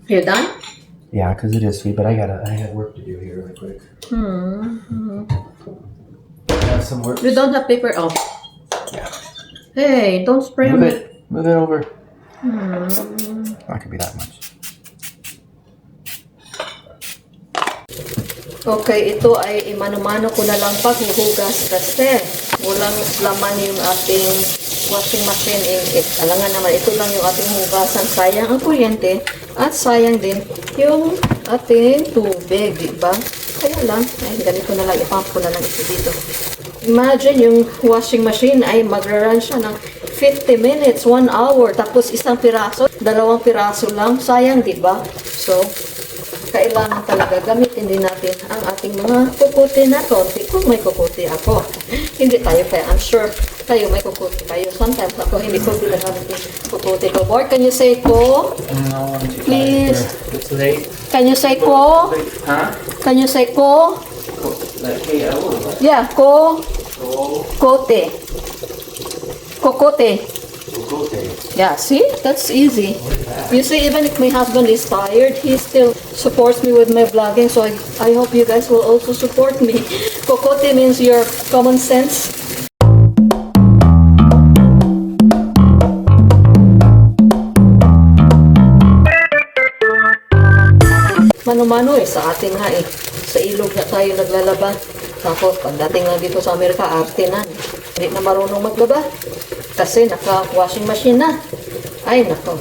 You're done? Yeah, because it is sweet, but I got work to do here really quick. I have some work. You don't have paper? Oh. Yeah. Hey, don't spray Move on it. Move it over. Not gonna be that much. Okay, ito ay imano-mano ko na lang paghuhugas kasi walang laman yung ating washing machine. Alangan naman, ito lang yung ating hugasan. Sayang ang kuryente at sayang din yung ating tubig, diba? Kaya lang, ay ganito na lang, ipump ko na lang ito dito. Imagine yung washing machine ay magra-run siya ng 50 minutes, 1 hour, tapos isang piraso, 2 piraso lang. Sayang, diba? So, kailangan talaga gamitin din natin ang ating mga kukuti na konti kung may kukuti ako. Hindi tayo kaya, I'm sure kayo may kukuti kayo. Sometimes ako hindi ko ginagamit yung kukuti ko. Boy, can you say ko? No, I'm too Please. It's late. Can you say ko? Huh? Can you say ko? Like KO? Yeah, ko. Kote. Kokote. Yeah, see? That's easy. You see, even if my husband is tired, he still supports me with my vlogging. So I hope you guys will also support me. Kokote means your common sense. Mano-mano sa atin nga sa ilog na tayo naglalaba. Tapos pagdating na dito sa Amerika, arte na. Hindi na marunong maglaba. Kasi naka-washing machine na. Ay, nako.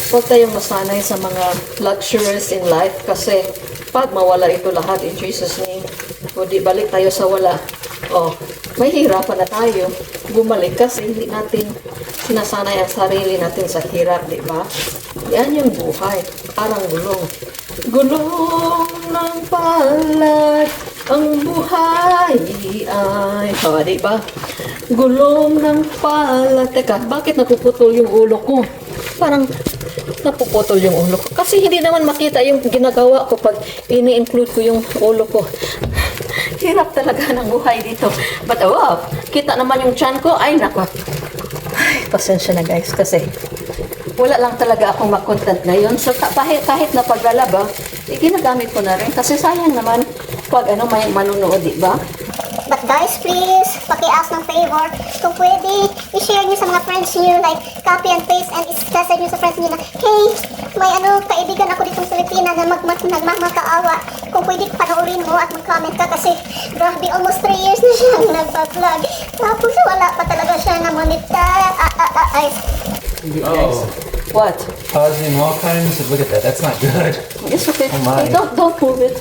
Huwag tayong masanay sa mga luxuries in life kasi pag mawala ito lahat in Jesus' name, o di balik tayo sa wala. Oh, may hirapan na tayo. Bumalik kasi hindi natin sinasanay ang sarili natin sa hirap, di ba? Yan yung buhay. Parang gulong. Gulong ng palad ang buhay ay... Oh, di ba? Gulong ng palad. Teka, bakit napuputol yung ulo ko? Parang napuputol yung ulo ko. Kasi hindi naman makita yung ginagawa ko pag ini-include ko yung ulo ko. Hirap talaga ng buhay dito. But wow, kita naman yung chan ko. Ay, nako. Ay, pasensya na guys. Kasi wala lang talaga akong makontent ngayon. So, kahit na paglalaba, ginagamit ko na rin. Kasi sayang naman pag may manunood, di ba? But guys, please, paki-ask ng favor. Kung pwede, i-share nyo sa mga friends nyo, like, copy and paste, and i-message nyo sa friends nyo na, hey, may kaibigan ako ditong Pilipina na nagmamakaawa. Kung pwede, panoorin mo at mag-comment ka kasi, grabe, almost 3 years na siyang nagpa-vlog. Tapos, wala pa talaga siya na monetize. Oh. What? Pausing all kinds. Look at that. That's not good. It's okay. Oh my. Hey, don't move it.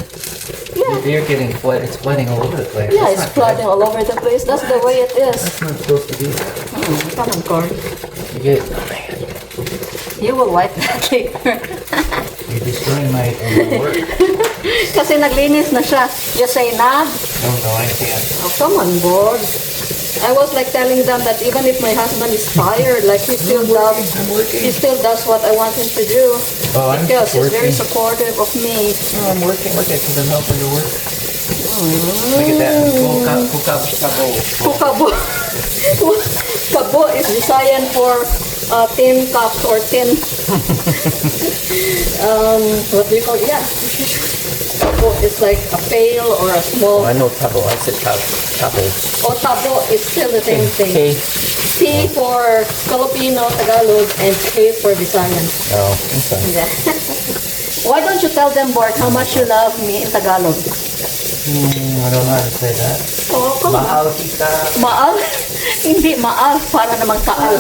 Yeah. You're getting flooded. It's flooding all over the place. Yeah, That's it's not flooding all over the place. That's the way it is. That's not supposed to be. Come on, Corey. You get. You will wipe that later. You're destroying my work. Kasi naglinis na siya. You say nag? No, I can't. Oh, come on, board. I was like telling them that even if my husband is tired, like he still does what I want him to do. Oh, I'm because he's very working. supportive of me. No, I'm working. Look at because I'm helping to work. Look at that. Kukabo. Kukabo. Kabo is Visayan for tin cups or tin. What do you call it? Yeah. Tabo is like a pail or a small. I know tabo. I said tabo. O tabo is still the same thing. K. T for Filipino, Tagalog, and K for Visayan. Oh, okay. Yeah. Why don't you tell them, Bart, how much you love me in Tagalog? I don't know how to say that. Oh, come on. Mahal kita. Maal? Hindi, maal. Para namang taal.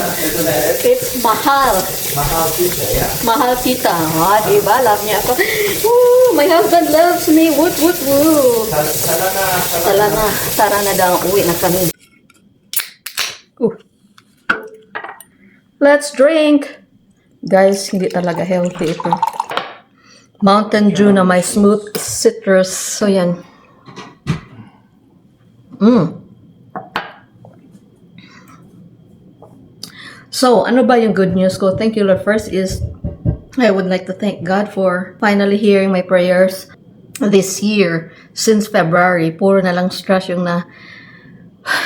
It's mahal. Mahal kita, yeah. Mahal kita. Ah, diba? Love niya ako. Woo, my husband loves me. Woot, woot, woot. Tara na. Tara na daw. Uwi na kami. Let's drink. Guys, hindi talaga healthy ito. Mountain Dew na may smooth citrus. So, yan. So, ano ba yung good news ko? Thank you, Lord. First is, I would like to thank God for finally hearing my prayers this year. Since February, puro na lang stress yung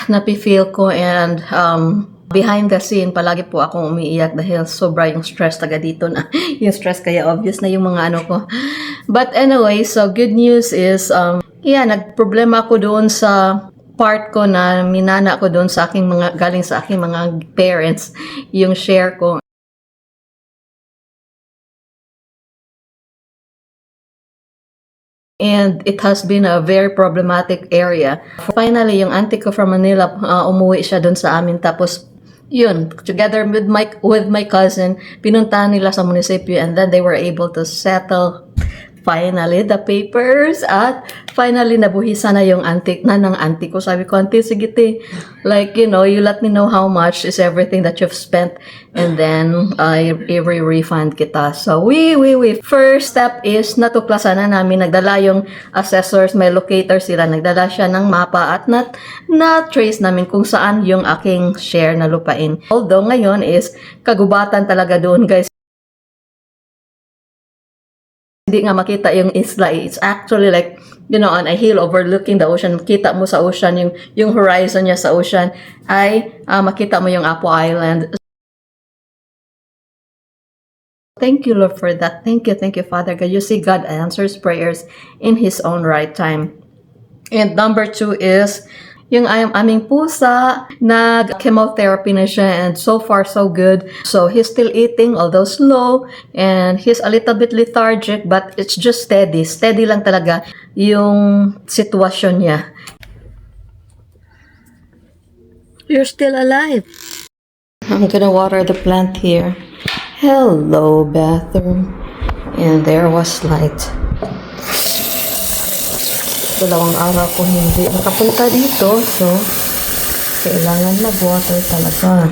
napifeel ko and Behind the scene, palagi po akong umiiyak dahil sobra yung stress taga dito na. Yung stress kaya obvious na yung mga ano ko. But anyway, so good news is, nagproblema ako doon sa part ko na minana ko doon sa aking mga, galing sa aking mga parents, yung share ko. And it has been a very problematic area. Finally, yung auntie ko from Manila, umuwi siya doon sa amin. Tapos, yun, together with my cousin, pinuntahan nila sa munisipyo and then they were able to settle finally the papers at finally nabuhisan na yung auntie ng auntie ko. Sabi ko, auntie, sige te, like, you know, you let me know how much is everything that you've spent and then I refund kita. So, we. First step is natuklasan na namin, nagdala yung assessors, may locator sila, nagdala siya ng mapa at na-trace namin kung saan yung aking share na lupain. Although ngayon is kagubatan talaga doon, guys. Hindi nga makita yung isla. It's actually like, you know, on a hill overlooking the ocean. Kita mo sa ocean, yung horizon niya sa ocean ay makita mo yung Apo Island. Thank you, Lord, for that. Thank you, Father God. You see, God answers prayers in His own right time. And number 2 is, yung aming pusa, nag-chemotherapy na siya and so far so good. So he's still eating, although slow, and he's a little bit lethargic, but it's just steady. Steady lang talaga yung sitwasyon niya. You're still alive. I'm gonna water the plant here. Hello, bathroom. And there was light. Dalawang araw ko hindi nakapunta dito, so kailangan mag-water talaga.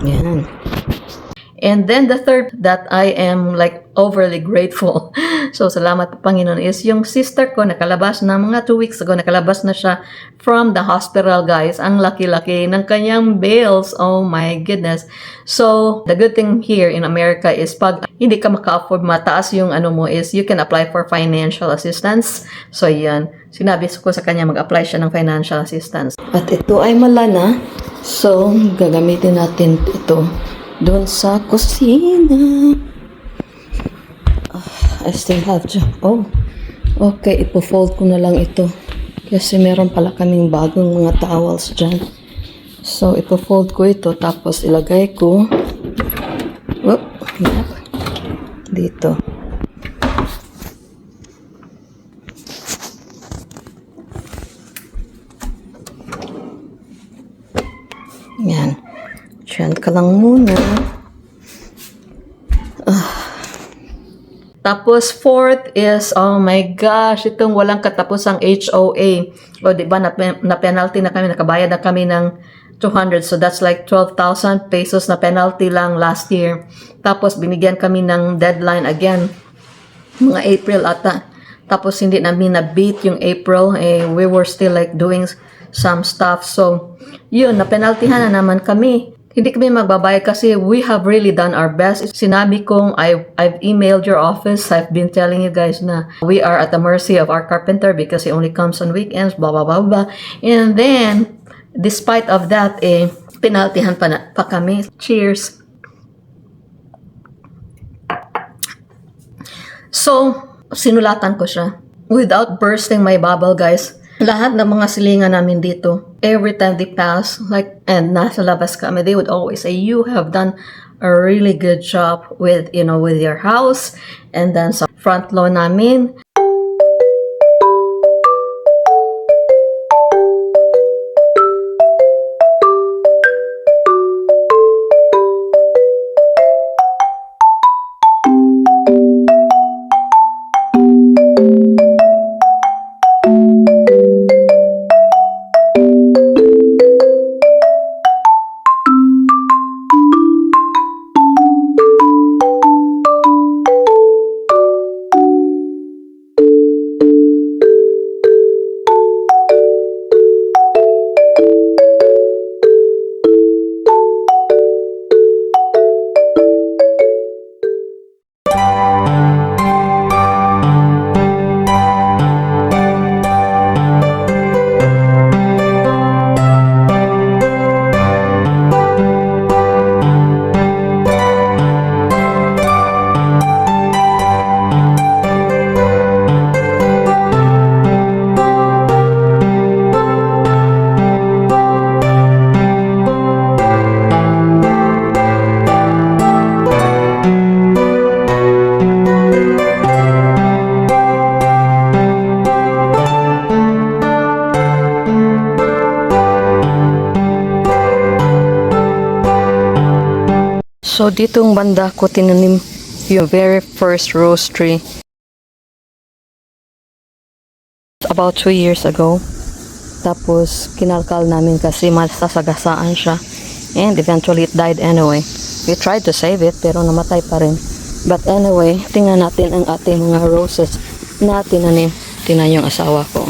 Yan. And then the third that I am like overly grateful. So salamat po Panginoon is yung sister ko nakalabas na mga 2 weeks ago, nakalabas na siya from the hospital, guys. Ang laki-laki ng kanyang bills. Oh my goodness. So the good thing here in America is pag hindi ka maka-afford, mataas yung ano mo is you can apply for financial assistance. So yan, sinabi ko sa kanya mag-apply siya ng financial assistance. At ito ay malana. So gagamitin natin ito doon sa kusina. I still have to. Oh, okay. Ipo-fold ko na lang ito. Kasi meron pala kaming bagong mga towels dyan. So, ipo-fold ko ito. Tapos, ilagay ko. Oh, dito. Yan. Diyan ka lang muna. Tapos, fourth is, oh my gosh, itong walang katapusang HOA. O, diba, na-penalty na kami, nakabayad na kami ng 200. So, that's like 12,000 pesos na penalty lang last year. Tapos, binigyan kami ng deadline again, mga April ata. Tapos, hindi namin na-beat yung April. We were still like doing some stuff. So, yun, na-penaltyhan na naman kami. Hindi kami magbabayad kasi we have really done our best. Sinabi kong I've emailed your office. I've been telling you guys na we are at the mercy of our carpenter because he only comes on weekends, blah, blah, blah, blah. And then, despite of that, penaltihan pa kami. Cheers! So, sinulatan ko siya. Without bursting my bubble, guys. Lahat ng mga silingan namin dito, every time they pass, like, and nasa labas kami, they would always say, you have done a really good job with, you know, with your house. And then sa front lawn namin, So, ditong banda ko tinanim yung very first rose tree. About 2 years ago. Tapos, kinalkal namin kasi masasagasaan siya. And eventually, it died anyway. We tried to save it, pero namatay pa rin. But anyway, tingnan natin ang ating mga roses na tinanim. Tingnan yung asawa ko.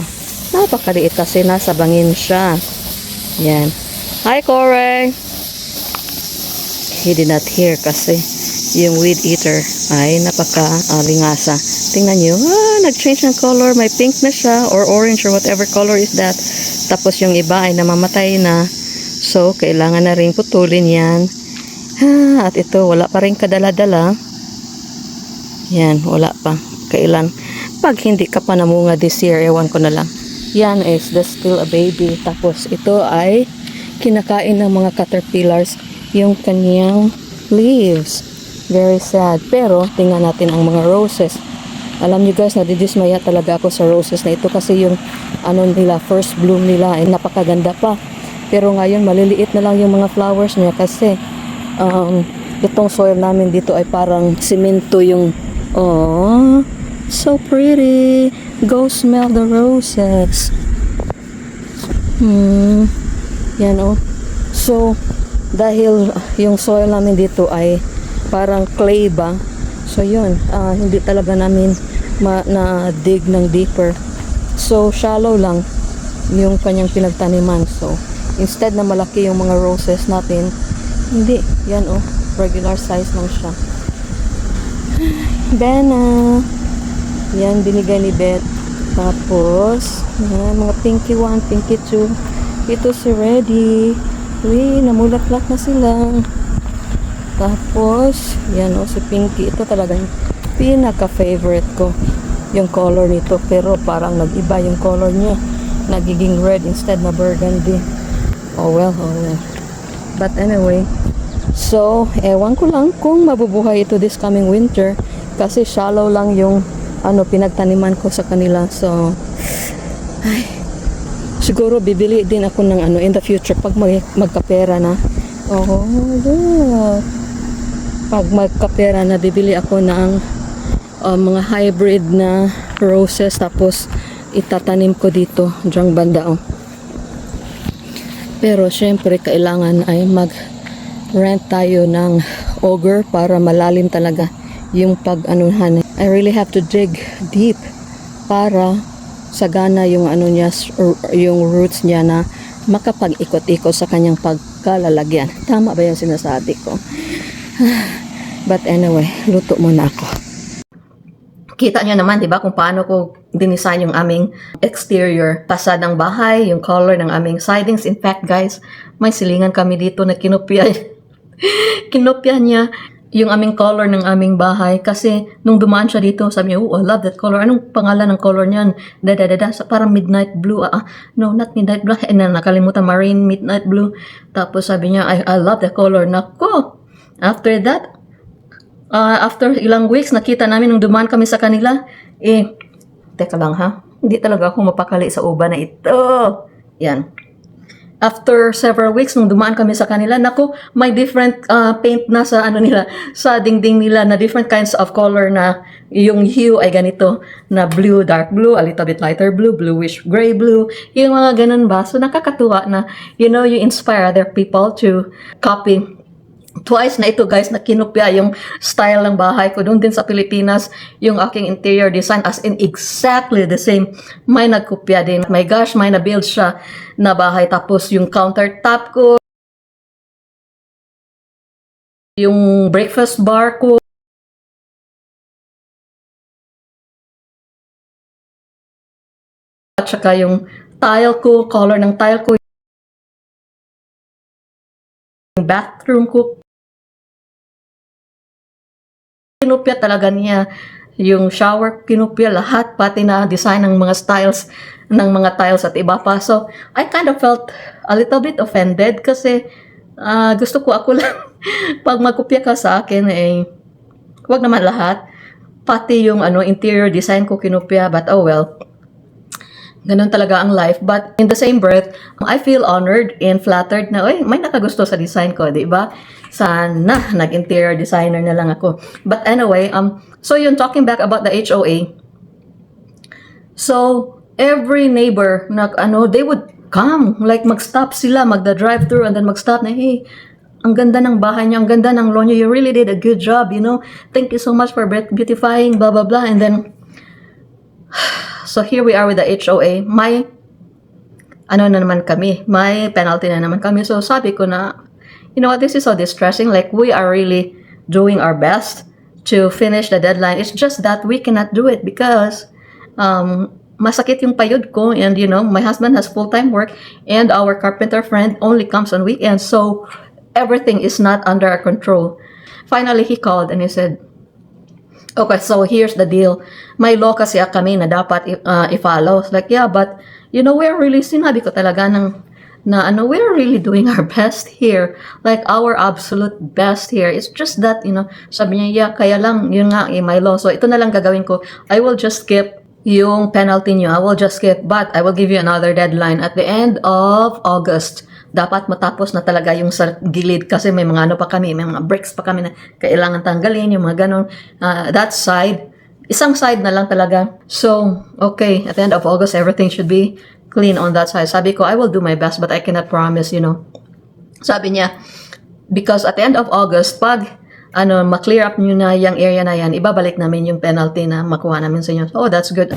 Napakaliit kasi nasa bangin siya. Yan. Hi, Corey! He did not hear kasi yung weed eater ay napaka-lingasa. Tingnan nyo, nag-change ng color. May pink na siya or orange or whatever color is that. Tapos yung iba ay namamatay na. So, kailangan na rin putulin yan. At ito, wala pa rin kadala-dala. Yan, wala pa. Kailan? Pag hindi ka pa namunga this year, ewan ko na lang. Yan is still a baby. Tapos ito ay kinakain ng mga caterpillars yung kanyang leaves. Very sad. Pero, tingnan natin ang mga roses. Alam niyo guys, nadidismaya talaga ako sa roses na ito kasi yung nila, first bloom nila ay napakaganda pa. Pero ngayon, maliliit na lang yung mga flowers niya kasi itong soil namin dito ay parang simento yung oh, so pretty. Go smell the roses. Yan oh. So, dahil yung soil namin dito ay parang clay ba, so yun, hindi talaga namin na-dig ng deeper. So, shallow lang yung kanyang pinagtaniman. So, instead na malaki yung mga roses natin, hindi. Yan oh, regular size lang siya. Bena. Yan, binigay ni Beth. Tapos, yan, mga pinky 1, pinky 2. Ito si Reddy. Uy, namulaklak na sila. Tapos, yan o, si Pinky. Ito talaga yung pinaka-favorite ko. Yung color nito. Pero parang nag-iba yung color niya. Nagiging red instead na burgundy. Oh well, oh well. But anyway, so, ewan ko lang kung mabubuhay ito this coming winter. Kasi shallow lang yung pinagtaniman ko sa kanila. So, ay, siguro bibili din ako ng in the future pag magkapera na. Oh, look. Pag magkapera na, bibili ako ng mga hybrid na roses tapos itatanim ko dito, dyang banda oh. Pero syempre kailangan ay mag-rent tayo ng auger para malalim talaga yung pag-anuhan. I really have to dig deep para sagana yung niya, yung roots niya na makapag-ikot-ikot sa kanyang pagkalalagyan. Tama ba yung sinasabi ko? But anyway, luto muna ako. Kita niyo naman, di ba, kung paano ko dinisign yung aming exterior pasad ng bahay, yung color ng aming sidings. In fact, guys, may silingan kami dito na kinopya. Kinopya niya yung aming color ng aming bahay kasi nung dumaan siya dito, sabi niya, oh, I love that color. Anong pangalan ng color niyan? Parang midnight blue. No, not midnight blue. Nakalimutan, marine midnight blue. Tapos sabi niya, I love that color. Nako! After that, after ilang weeks, nakita namin nung dumaan kami sa kanila, teka lang ha, hindi talaga ako mapakali sa uba na ito. Yan. After several weeks, nung dumaan kami sa kanila, nako, may different paint na sa nila, sa dingding nila na different kinds of color na yung hue ay ganito, na blue, dark blue, a little bit lighter blue, bluish gray blue, yung mga ganun ba? So nakakatuwa na, you inspire other people to copy. Twice na ito guys na kinopya yung style ng bahay ko. Doon din sa Pilipinas, yung aking interior design as in exactly the same. May nagkopya din. My gosh, may na-build siya na bahay. Tapos yung countertop ko, yung breakfast bar ko, at saka yung tile ko, color ng tile ko, yung bathroom ko, kinopya talaga niya. Yung shower, kinopya lahat, pati na design ng mga styles ng mga tiles at iba pa. So, I kind of felt a little bit offended kasi gusto ko ako lang pag magkopya ka sa akin, wag naman lahat. Pati yung interior design ko kinopya, but oh well. Ganun talaga ang life. But in the same breath, I feel honored and flattered na, may nakagusto sa design ko, di ba? Sana, nag-interior designer na lang ako. But anyway, so yun, talking back about the HOA. So, every neighbor, they would come, like mag-stop sila, magda-drive through, and then mag-stop na, hey, ang ganda ng bahay niyo, ang ganda ng lawn niyo, you really did a good job, Thank you so much for beautifying, blah, blah, blah. And then, so here we are with the HOA. May penalty na naman kami. So sabi ko na, you know what, this is so distressing. Like, we are really doing our best to finish the deadline. It's just that we cannot do it because masakit yung payod ko, and my husband has full-time work, and our carpenter friend only comes on weekends. So everything is not under our control. Finally, he called and he said, okay, so here's the deal. May law kasi kami na dapat i-follow. Like, yeah, but, we're really, sinabi ko talaga we're really doing our best here. Like, our absolute best here. It's just that, sabi niya, yeah, kaya lang, yun nga, may law. So, ito na lang gagawin ko. I will just skip yung penalty niyo. I will just skip, but I will give you another deadline at the end of August. Dapat matapos na talaga yung sa gilid kasi may mga may mga bricks pa kami na kailangan tanggalin, yung mga ganun. That side, isang side na lang talaga. So, okay, at the end of August, everything should be clean on that side. Sabi ko, I will do my best, but I cannot promise, Sabi niya, because at the end of August, pag ma-clear up nyo na yung area na yan, ibabalik namin yung penalty na makuha namin sa inyo. Oh, that's good.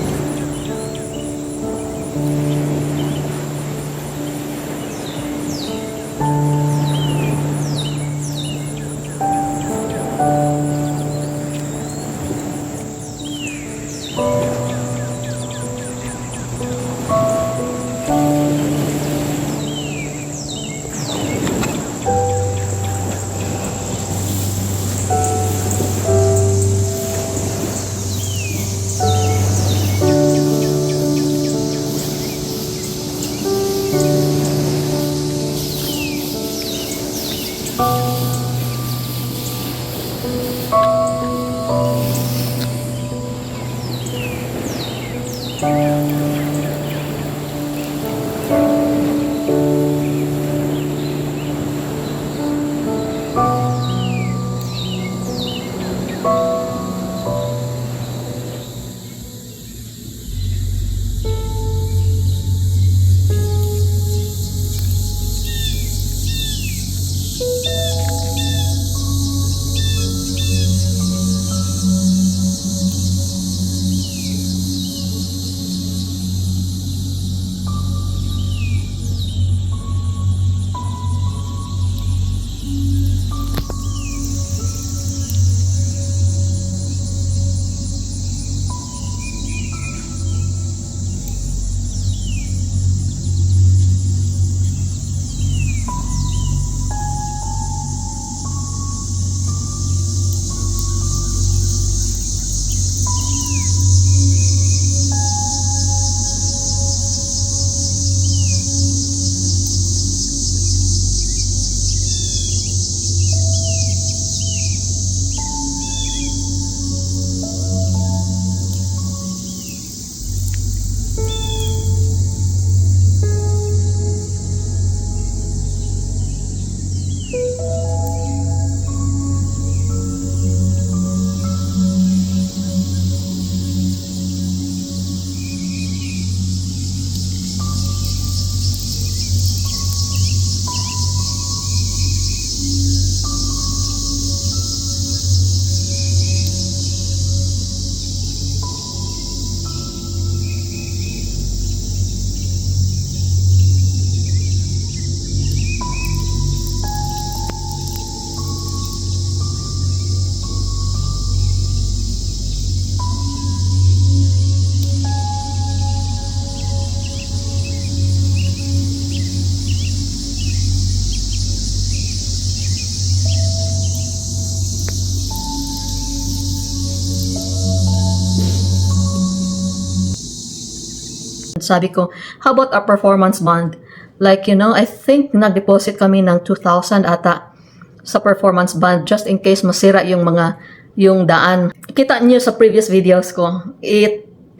Sabi ko, how about our performance bond? Like, I think nag-deposit kami ng 2,000 ata sa performance bond just in case masira yung daan. Kita niyo sa previous videos ko,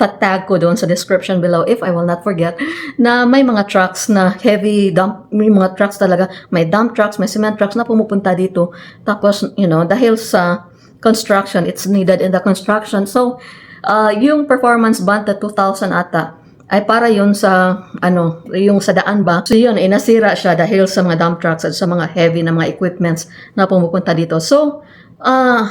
itatag ko doon sa description below if I will not forget, na may mga trucks na heavy dump, may mga trucks talaga, may dump trucks, may cement trucks na pumupunta dito. Tapos, dahil sa construction, it's needed in the construction. So, yung performance bond na 2,000 ata, ay para yun sa, yung sa daan ba. So yun, nasira siya dahil sa mga dump trucks at sa mga heavy na mga equipments na pumupunta dito. So,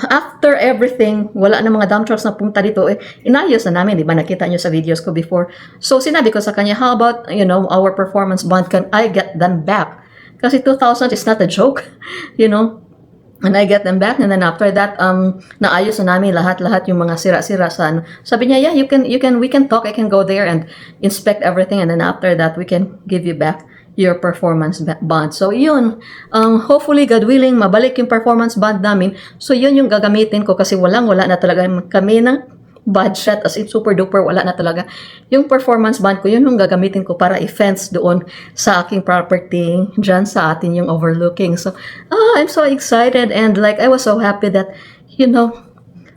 after everything, wala na mga dump trucks na pumunta dito, inayos na namin, di ba? Nakita nyo sa videos ko before. So, sinabi ko sa kanya, how about, our performance bond, can I get them back? Kasi 2,000 is not a joke, And I get them back, and then after that, naayos na namin lahat yung mga sira-sira sa ano. Sabi niya, yeah, we can talk, I can go there and inspect everything, and then after that, we can give you back your performance bond. So, yun, hopefully, God willing, mabalik yung performance bond namin. So, yun yung gagamitin ko kasi wala na talaga kami ng budget, as in super duper, wala na talaga. Yung performance bond ko, yun yung gagamitin ko para i-fence doon sa aking property, dyan sa atin yung overlooking. So, I'm so excited, and like, I was so happy that,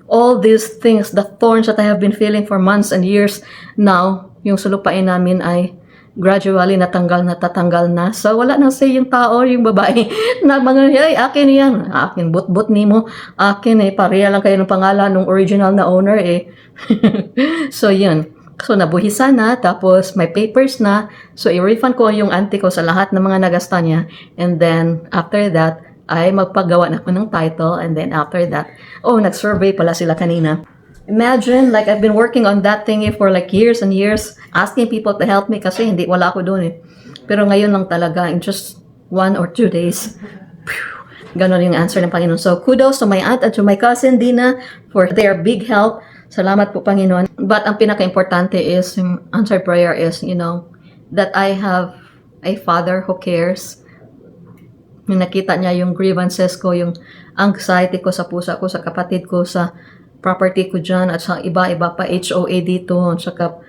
all these things, the thorns that I have been feeling for months and years now, yung sulupain namin ay gradually natatanggal na. So, wala nang say yung tao, yung babae, na mga, ay, akin yan. Akin, but ni mo. Akin, pareha lang kayo ng pangalan ng original na owner, So, yun. So, nabuhisan na, tapos may papers na. So, i-refund ko yung auntie ko sa lahat ng mga nagasta niya. And then, after that, ay magpagawa na ako ng title. And then, after that, nag-survey pala sila kanina. Imagine, like, I've been working on that thingy for like years and years, asking people to help me kasi wala ako doon Pero ngayon lang talaga, in just 1 or 2 days, ganon yung answer ng Panginoon. So, kudos to my aunt and to my cousin Dina for their big help. Salamat po, Panginoon. But ang pinaka-importante is, yung answered prayer is, that I have a Father who cares. Yung nakita niya yung grievances ko, yung anxiety ko sa pusa ko, sa kapatid ko, sa property ko dyan, at sa iba-iba pa, HOA dito, at saka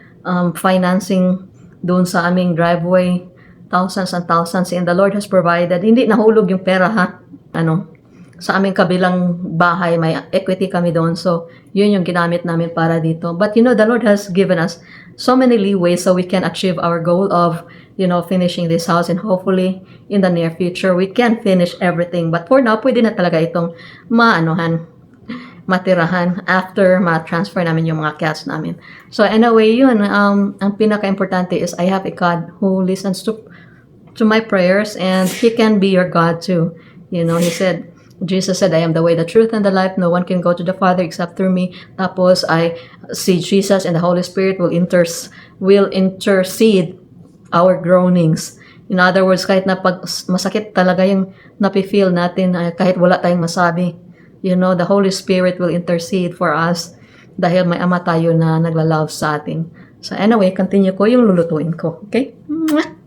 financing doon sa aming driveway, thousands and thousands, and the Lord has provided. Hindi nahulog yung pera, ha? Sa aming kabilang bahay, may equity kami doon, so yun yung ginamit namin para dito. But the Lord has given us so many leeways so we can achieve our goal of, finishing this house, and hopefully, in the near future, we can finish everything. But for now, pwede na talaga itong matirahan after ma-transfer namin yung mga cats namin. So anyway, yun, ang pinaka-importante is I have a God who listens to my prayers, and He can be your God too. Jesus said, I am the way, the truth, and the life. No one can go to the Father except through me. Tapos I see Jesus, and the Holy Spirit will intercede our groanings. In other words, kahit na pag masakit talaga yung napifeel natin, kahit wala tayong masabi, the Holy Spirit will intercede for us dahil may Ama tayo na nagla-love sa atin. So anyway, continue ko yung lulutuin ko. Okay? Mwah!